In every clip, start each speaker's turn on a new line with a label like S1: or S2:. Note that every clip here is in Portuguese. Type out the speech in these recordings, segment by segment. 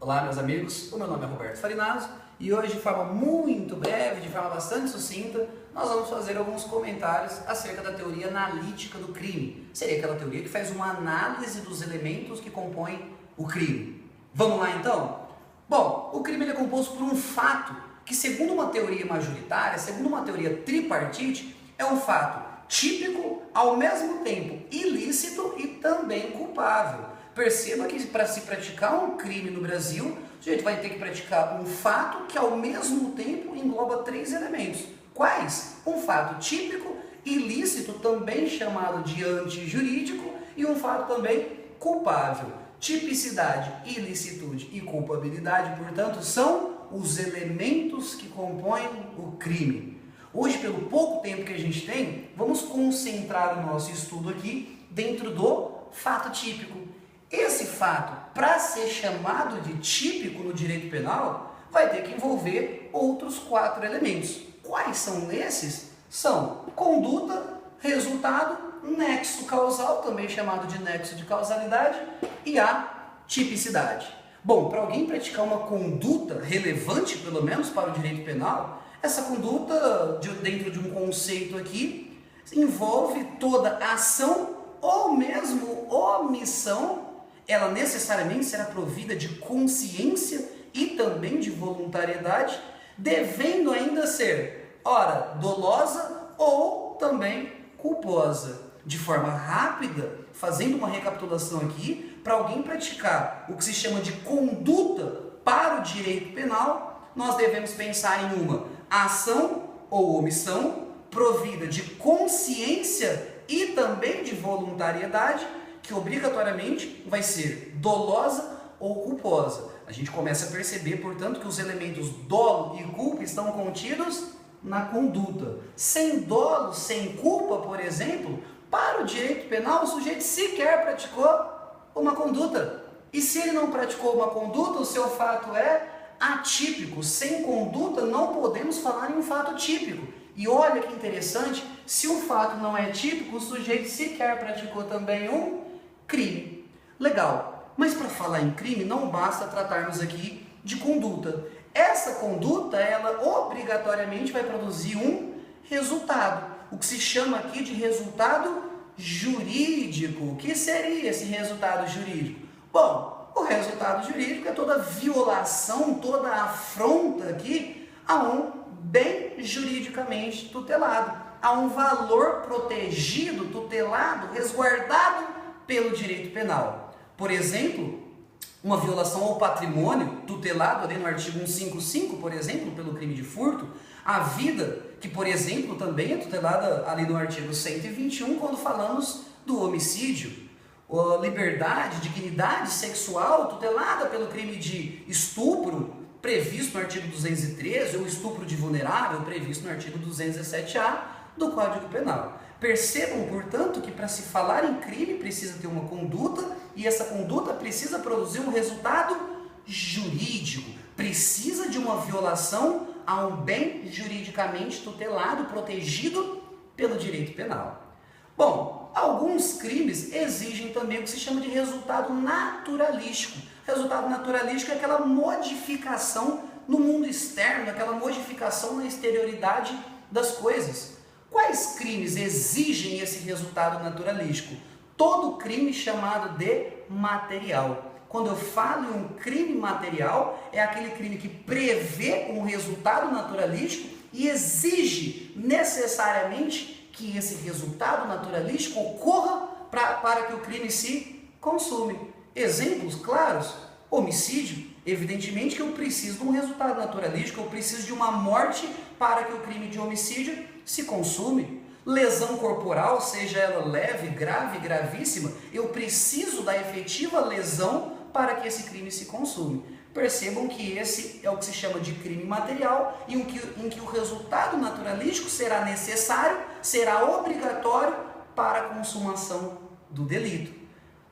S1: Olá, meus amigos, o meu nome é Roberto Farinazzo e hoje, de forma muito breve, de forma bastante sucinta, nós vamos fazer alguns comentários acerca da teoria analítica do crime. Seria aquela teoria que faz uma análise dos elementos que compõem o crime. Vamos lá então? Bom, o crime é composto por um fato que, segundo uma teoria majoritária, segundo uma teoria tripartite, é um fato típico, ao mesmo tempo ilícito e também culpável. Perceba que para se praticar um crime no Brasil, a gente vai ter que praticar um fato que ao mesmo tempo engloba três elementos. Quais? Um fato típico, ilícito, também chamado de antijurídico, e um fato também culpável. Tipicidade, ilicitude e culpabilidade, portanto, são os elementos que compõem o crime. Hoje, pelo pouco tempo que a gente tem, vamos concentrar o nosso estudo aqui dentro do fato típico. Esse fato, para ser chamado de típico no direito penal, vai ter que envolver outros quatro elementos. Quais são esses? São conduta, resultado, nexo causal, também chamado de nexo de causalidade, e a tipicidade. Bom, para alguém praticar uma conduta relevante, pelo menos para o direito penal, essa conduta, dentro de um conceito aqui, envolve toda ação ou mesmo omissão. Ela necessariamente será provida de consciência e também de voluntariedade, devendo ainda ser, ora, dolosa ou também culposa. De forma rápida, fazendo uma recapitulação aqui, para alguém praticar o que se chama de conduta para o direito penal, nós devemos pensar em uma ação ou omissão provida de consciência e também de voluntariedade, que obrigatoriamente vai ser dolosa ou culposa. A gente começa a perceber, portanto, que os elementos dolo e culpa estão contidos na conduta. Sem dolo, sem culpa, por exemplo, para o direito penal, o sujeito sequer praticou uma conduta. E se ele não praticou uma conduta, o seu fato é atípico. Sem conduta, não podemos falar em um fato típico. E olha que interessante, se o fato não é típico, o sujeito sequer praticou também um crime. Legal, mas para falar em crime não basta tratarmos aqui de conduta. Essa conduta, ela obrigatoriamente vai produzir um resultado, o que se chama aqui de resultado jurídico. O que seria esse resultado jurídico? Bom, o resultado jurídico é toda violação, toda afronta aqui a um bem juridicamente tutelado, a um valor protegido, tutelado, resguardado pelo direito penal. Por exemplo, uma violação ao patrimônio tutelado ali no artigo 155, por exemplo, pelo crime de furto, a vida, que por exemplo também é tutelada ali no artigo 121, quando falamos do homicídio, a liberdade, dignidade sexual tutelada pelo crime de estupro, previsto no artigo 213, ou estupro de vulnerável, previsto no artigo 217-A do Código Penal. Percebam, portanto, que para se falar em crime precisa ter uma conduta e essa conduta precisa produzir um resultado jurídico, precisa de uma violação a um bem juridicamente tutelado, protegido pelo direito penal. Bom, alguns crimes exigem também o que se chama de resultado naturalístico. Resultado naturalístico é aquela modificação no mundo externo, aquela modificação na exterioridade das coisas. Quais crimes exigem esse resultado naturalístico? Todo crime chamado de material. Quando eu falo em um crime material, é aquele crime que prevê um resultado naturalístico e exige necessariamente que esse resultado naturalístico ocorra para que o crime se consume. Exemplos claros: homicídio. Evidentemente que eu preciso de um resultado naturalístico, eu preciso de uma morte para que o crime de homicídio se consume. Lesão corporal, seja ela leve, grave, gravíssima, eu preciso da efetiva lesão para que esse crime se consume. Percebam que esse é o que se chama de crime material e em que o resultado naturalístico será necessário, será obrigatório para a consumação do delito.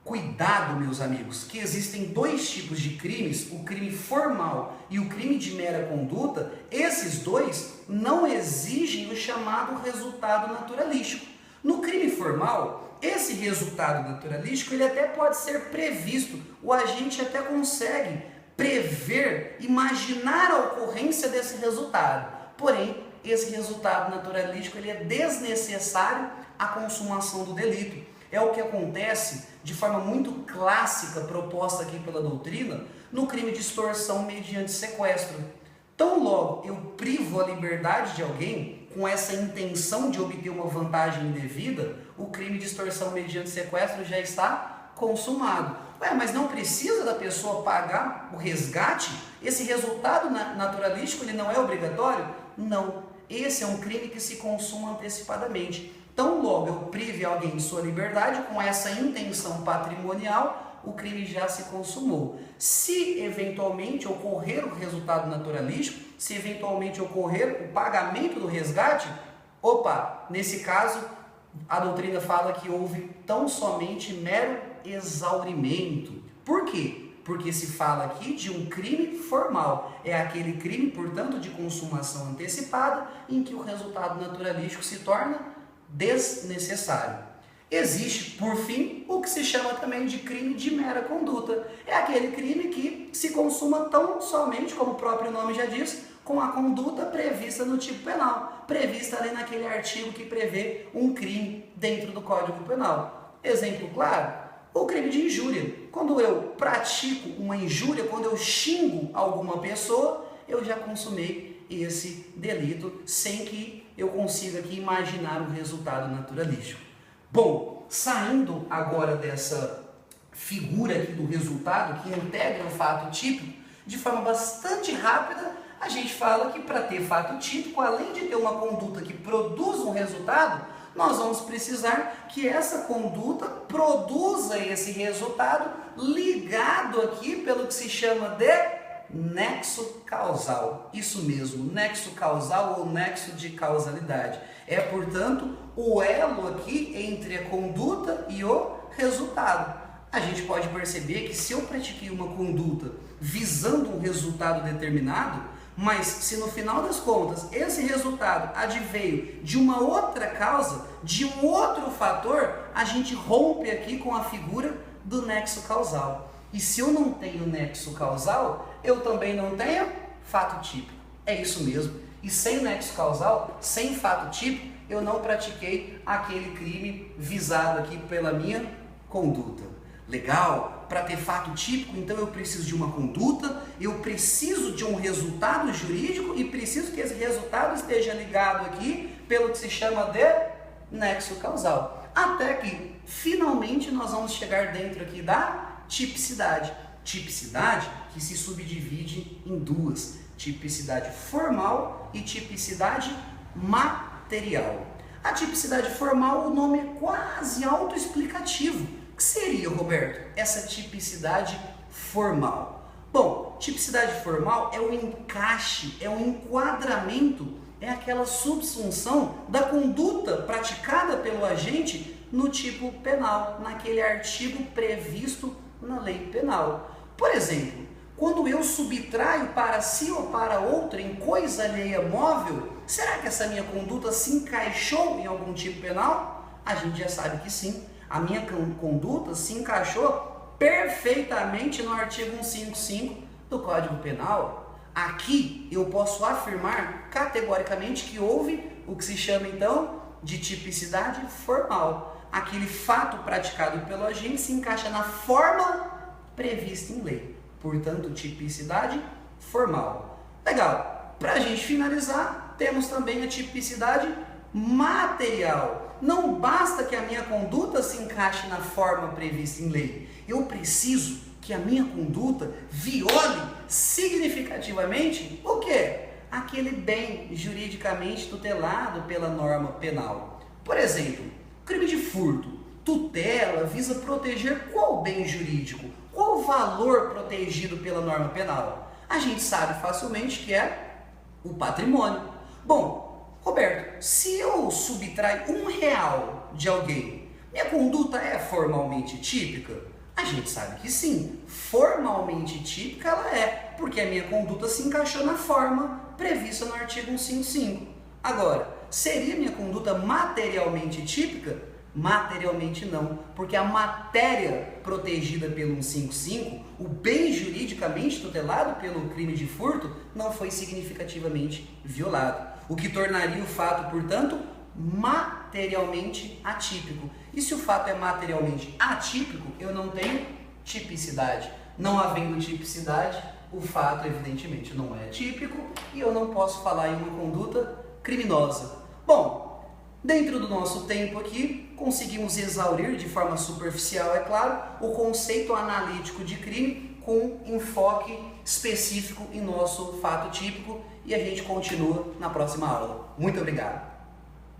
S1: Cuidado, meus amigos, que existem dois tipos de crimes, o crime formal e o crime de mera conduta. Esses dois não exigem o chamado resultado naturalístico. No crime formal, esse resultado naturalístico ele até pode ser previsto, o agente até consegue prever, imaginar a ocorrência desse resultado. Porém, esse resultado naturalístico ele é desnecessário à consumação do delito. É o que acontece de forma muito clássica, proposta aqui pela doutrina, no crime de extorsão mediante sequestro. Tão logo eu privo a liberdade de alguém com essa intenção de obter uma vantagem indevida, o crime de extorsão mediante sequestro já está consumado. Ué, mas não precisa da pessoa pagar o resgate? Esse resultado naturalístico ele não é obrigatório? Não. Esse é um crime que se consuma antecipadamente. Tão logo eu prive alguém de sua liberdade com essa intenção patrimonial, o crime já se consumou. Se eventualmente ocorrer o resultado naturalístico, se eventualmente ocorrer o pagamento do resgate, nesse caso a doutrina fala que houve tão somente mero exaurimento. Por quê? Porque se fala aqui de um crime formal. É aquele crime, portanto, de consumação antecipada, em que o resultado naturalístico se torna desnecessário. Existe, por fim, o que se chama também de crime de mera conduta. É aquele crime que se consuma tão somente, como o próprio nome já diz, com a conduta prevista no tipo penal, prevista ali naquele artigo que prevê um crime dentro do Código Penal. Exemplo claro, o crime de injúria. Quando eu pratico uma injúria, quando eu xingo alguma pessoa, eu já consumei esse delito sem que eu consiga aqui imaginar o resultado naturalístico. Bom, saindo agora dessa figura aqui do resultado que integra o fato típico, de forma bastante rápida, a gente fala que para ter fato típico, além de ter uma conduta que produza um resultado, nós vamos precisar que essa conduta produza esse resultado ligado aqui pelo que se chama de nexo causal. Isso mesmo, nexo causal ou nexo de causalidade. É, portanto, o elo aqui entre a conduta e o resultado. A gente pode perceber que se eu pratiquei uma conduta visando um resultado determinado, mas se no final das contas esse resultado adveio de uma outra causa, de um outro fator, a gente rompe aqui com a figura do nexo causal. E se eu não tenho nexo causal, eu também não tenho fato típico. É isso mesmo. E sem nexo causal, sem fato típico, eu não pratiquei aquele crime visado aqui pela minha conduta. Legal? Para ter fato típico, então eu preciso de uma conduta, eu preciso de um resultado jurídico e preciso que esse resultado esteja ligado aqui pelo que se chama de nexo causal. Até que, finalmente, nós vamos chegar dentro aqui da tipicidade. Tipicidade que se subdivide em duas: tipicidade formal e tipicidade material. A tipicidade formal, o nome é quase autoexplicativo. O que seria, Roberto, essa tipicidade formal? Bom, tipicidade formal é o encaixe, é o enquadramento, é aquela subsunção da conduta praticada pelo agente no tipo penal, naquele artigo previsto na lei penal. Por exemplo, quando eu subtraio para si ou para outra em coisa alheia móvel, será que essa minha conduta se encaixou em algum tipo penal? A gente já sabe que sim. A minha conduta se encaixou perfeitamente no artigo 155 do Código Penal. Aqui eu posso afirmar categoricamente que houve o que se chama então de tipicidade formal. Aquele fato praticado pelo agente se encaixa na forma prevista em lei. Portanto, tipicidade formal. Legal. Para a gente finalizar, temos também a tipicidade material. Não basta que a minha conduta se encaixe na forma prevista em lei. Eu preciso que a minha conduta viole significativamente o quê? Aquele bem juridicamente tutelado pela norma penal. Por exemplo, crime de furto. Tutela visa proteger qual bem jurídico? Qual o valor protegido pela norma penal? A gente sabe facilmente que é o patrimônio. Bom, Roberto, se eu subtraio R$1 de alguém, minha conduta é formalmente típica? A gente sabe que sim, formalmente típica ela é, porque a minha conduta se encaixou na forma prevista no artigo 155. Agora, seria minha conduta materialmente típica? Materialmente não, porque a matéria protegida pelo 155, o bem juridicamente tutelado pelo crime de furto, não foi significativamente violado, o que tornaria o fato, portanto, materialmente atípico. E se o fato é materialmente atípico, eu não tenho tipicidade. Não havendo tipicidade, o fato evidentemente não é típico e eu não posso falar em uma conduta criminosa. Bom, dentro do nosso tempo aqui, conseguimos exaurir de forma superficial, é claro, o conceito analítico de crime com enfoque específico em nosso fato típico e a gente continua na próxima aula. Muito obrigado!